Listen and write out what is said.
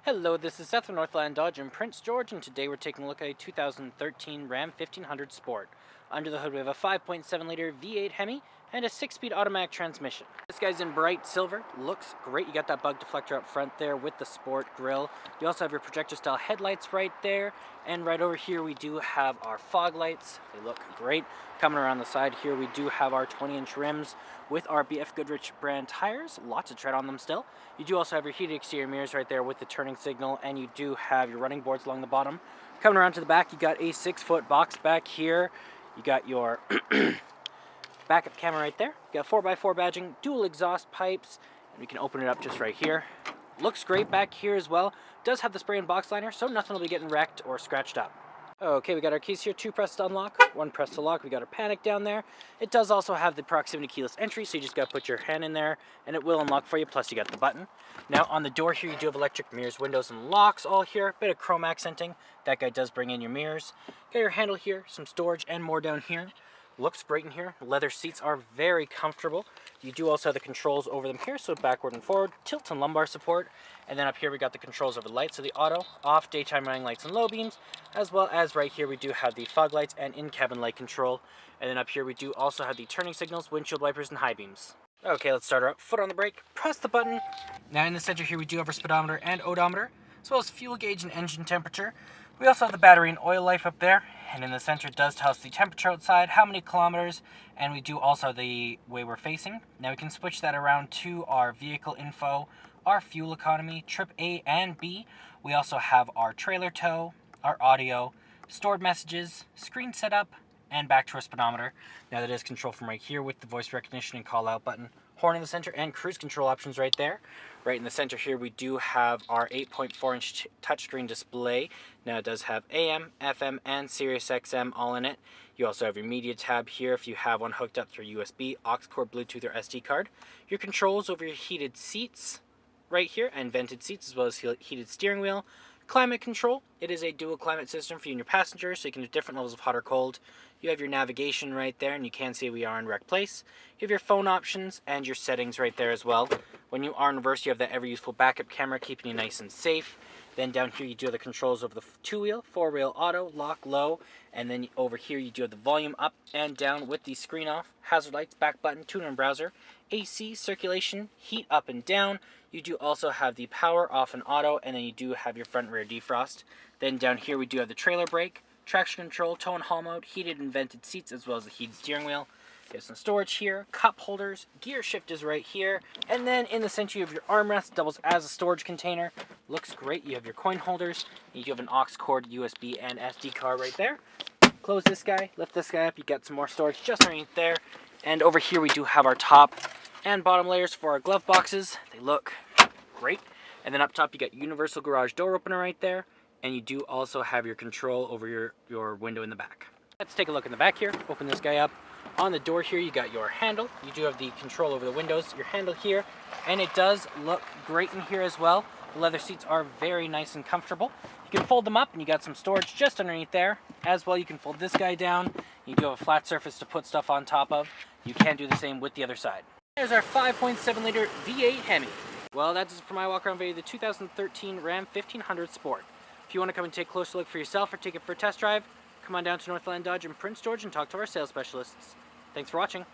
Hello, this is Seth from Northland Dodge in Prince George, and today we're taking a look at a 2013 Ram 1500 Sport. Under the hood we have a 5.7-liter V8 Hemi and a 6-speed automatic transmission. This guy's in bright silver, looks great. You got that bug deflector up front there with the Sport grille. You also have your projector-style headlights right there, and right over here we do have our fog lights. They look great. Coming around the side here we do have our 20-inch rims with our BF Goodrich brand tires. Lots of tread on them still. You do also have your heated exterior mirrors right there with the turning signal, and you do have your running boards along the bottom. Coming around to the back, you got a 6-foot box back here. You got your backup camera right there. You got 4x4 badging, dual exhaust pipes, and we can open it up just right here. Looks great back here as well. Does have the spray and box liner, so nothing will be getting wrecked or scratched up. Okay, we got our keys here, 2 press to unlock, 1 press to lock. We got our panic down there. It does also have the proximity keyless entry, so you just gotta put your hand in there and it will unlock for you, plus you got the button. Now on the door here you do have electric mirrors, windows, and locks all here. Bit of chrome accenting. That guy does bring in your mirrors. Got your handle here, some storage and more down here. Looks great in here. Leather seats are very comfortable. You do also have the controls over them here, so backward and forward, tilt and lumbar support. And then up here we got the controls over the lights, so the auto, off, daytime running lights and low beams, as well as right here we do have the fog lights and in-cabin light control. And then up here we do also have the turning signals, windshield wipers, and high beams. Okay, let's start her up. Foot on the brake, press the button. Now in the center here we do have our speedometer and odometer, as well as fuel gauge and engine temperature. We also have the battery and oil life up there, and in the center it does tell us the temperature outside, how many kilometers, and we do also the way we're facing. Now we can switch that around to our vehicle info, our fuel economy, trip A and B. We also have our trailer tow, our audio, stored messages, screen setup, and back to our speedometer. Now that is controlled from right here with the voice recognition and call out button. Horn in the center and cruise control options right there. Right in the center here we do have our 8.4-inch touchscreen display. Now it does have AM, FM, and Sirius XM all in it. You also have your media tab here if you have one hooked up through USB, aux cord, Bluetooth, or SD card. Your controls over your heated seats right here, and vented seats, as well as heated steering wheel. Climate control, it is a dual climate system for you and your passengers, so you can do different levels of hot or cold. You have your navigation right there, and you can see we are in Rec Place. You have your phone options and your settings right there as well. When you are in reverse, you have that ever-useful backup camera keeping you nice and safe. Then down here you do have the controls over the 2-wheel, 4-wheel auto, lock, low, and then over here you do have the volume up and down with the screen off, hazard lights, back button, tuner and browser, AC, circulation, heat up and down. You do also have the power off and auto, and then you do have your front and rear defrost. Then down here we do have the trailer brake, traction control, tow and haul mode, heated and vented seats, as well as the heated steering wheel. You have some storage here, cup holders, gear shift is right here, and then in the center you have your armrest, doubles as a storage container. Looks great. You have your coin holders, and you have an aux cord, USB, and SD card right there. Close this guy, lift this guy up, you got some more storage just underneath there. And over here we do have our top and bottom layers for our glove boxes. They look great. And then up top you got universal garage door opener right there, and you do also have your control over your window in the back. Let's take a look in the back here. Open this guy up. On the door here you got your handle. You do have the control over the windows, your handle here, and it does look great in here as well. The leather seats are very nice and comfortable. You can fold them up and you got some storage just underneath there. As well, you can fold this guy down. You do have a flat surface to put stuff on top of. You can do the same with the other side. There's our 5.7-liter V8 Hemi. Well, that's it for my walk around video of the 2013 Ram 1500 Sport. If you want to come and take a closer look for yourself or take it for a test drive, come on down to Northland Dodge in Prince George and talk to our sales specialists. Thanks for watching.